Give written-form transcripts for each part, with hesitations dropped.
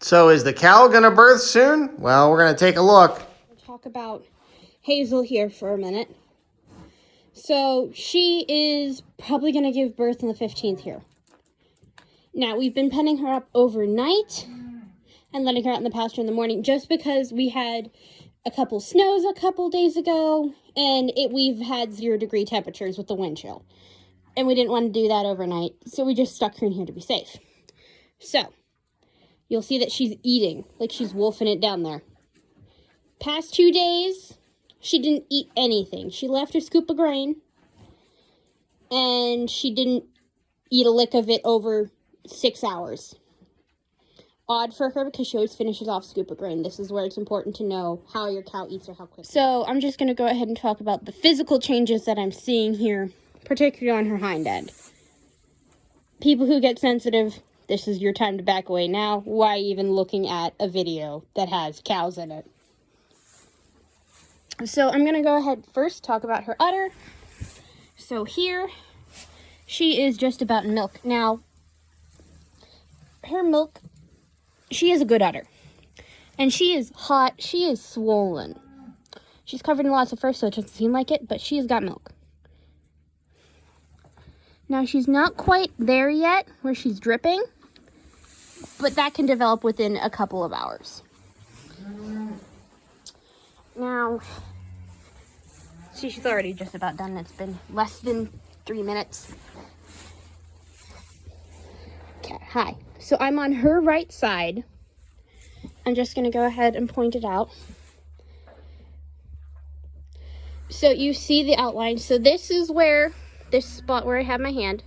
So is the cow going to birth soon? Well, we're going to take a look. We'll talk about Hazel here for a minute. So she is probably going to give birth on the 15th here. Now, we've been penning her up overnight and letting her out in the pasture in the morning just because we had a couple snows a couple days ago and we've had 0-degree temperatures with the wind chill. And we didn't want to do that overnight, so we just stuck her in here to be safe. So, you'll see that she's eating, like she's wolfing it down there. Past 2 days, she didn't eat anything. She left a scoop of grain, and she didn't eat a lick of it over 6 hours. Odd for her because she always finishes off scoop of grain. This is where it's important to know how your cow eats or how quick. So I'm just going to go ahead and talk about the physical changes that I'm seeing here, particularly on her hind end. People who get sensitive, this is your time to back away now. Why even looking at a video that has cows in it? So I'm going to go ahead first talk about her udder. So here, she is just about milk. Now, her milk, she has a good udder. And she is hot, she is swollen. She's covered in lots of fur, so it doesn't seem like it, but she has got milk. Now, she's not quite there yet where she's dripping, but that can develop within a couple of hours. Now, see, she's already just about done. It's been less than 3 minutes. Okay, hi. So I'm on her right side. I'm just going to go ahead and point it out. So you see the outline. So this is where, this spot where I have my hand,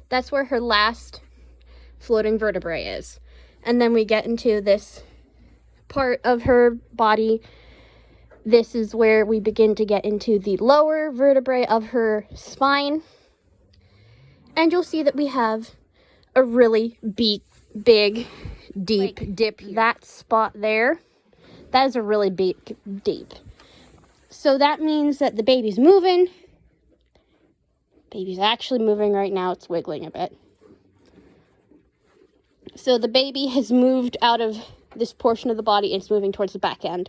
that's where her last floating vertebrae is. And then we get into this part of her body. This is where we begin to get into the lower vertebrae of her spine. And you'll see that we have a really big, deep dip. That spot there, that is a really big, deep. So that means that the baby's moving. Baby's actually moving right now. It's wiggling a bit. So the baby has moved out of this portion of the body and it's moving towards the back end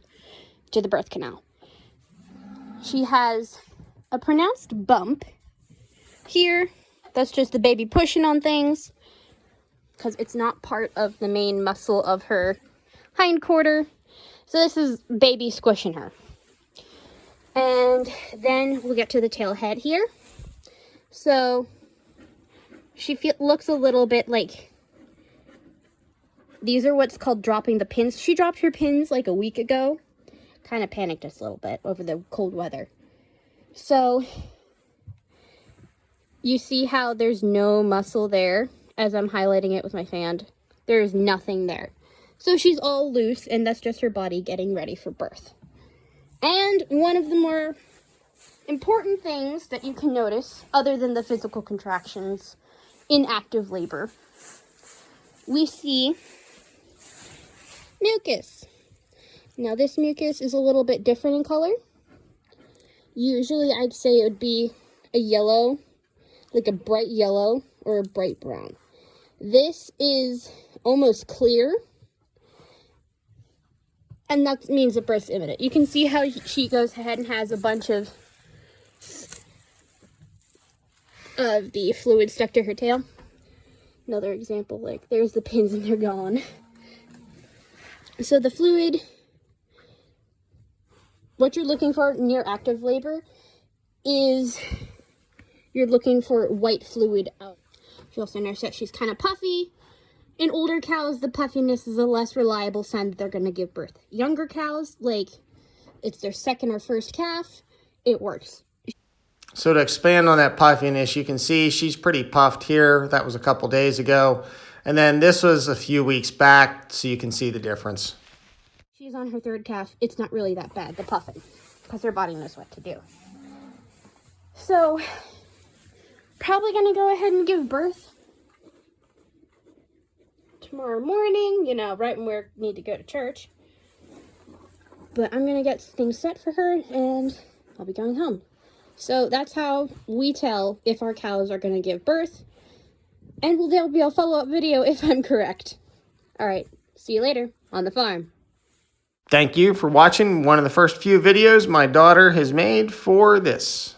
to the birth canal. She has a pronounced bump here. That's just the baby pushing on things because it's not part of the main muscle of her hindquarter. So this is baby squishing her. And then we'll get to the tail head here. So she looks a little bit like, these are what's called dropping the pins. She dropped her pins like a week ago. Kind of panicked us a little bit over the cold weather. So you see how there's no muscle there as I'm highlighting it with my fan. There's nothing there. So she's all loose and that's just her body getting ready for birth. And one of the more important things that you can notice, other than the physical contractions in active labor, we see mucus. Now this mucus is a little bit different in color. Usually I'd say it would be a yellow, like a bright yellow or a bright brown. This is almost clear. And that means the birth's imminent. You can see how she goes ahead and has a bunch of the fluid stuck to her tail. Another example, like there's the pins and they're gone. So the fluid, what you're looking for near active labor is you're looking for white fluid out. You also notice that she's kind of puffy. In older cows, the puffiness is a less reliable sign that they're going to give birth. Younger cows, like it's their second or first calf, it works. So to expand on that puffiness, you can see she's pretty puffed here. That was a couple days ago. And then this was a few weeks back, so you can see the difference. She's on her third calf. It's not really that bad, the puffing, because her body knows what to do. So, probably going to go ahead and give birth tomorrow morning, you know, right when we need to go to church. But I'm going to get things set for her, and I'll be going home. So that's how we tell if our cows are going to give birth. And there'll be a follow-up video if I'm correct. All right. See you later on the farm. Thank you for watching one of the first few videos my daughter has made for this.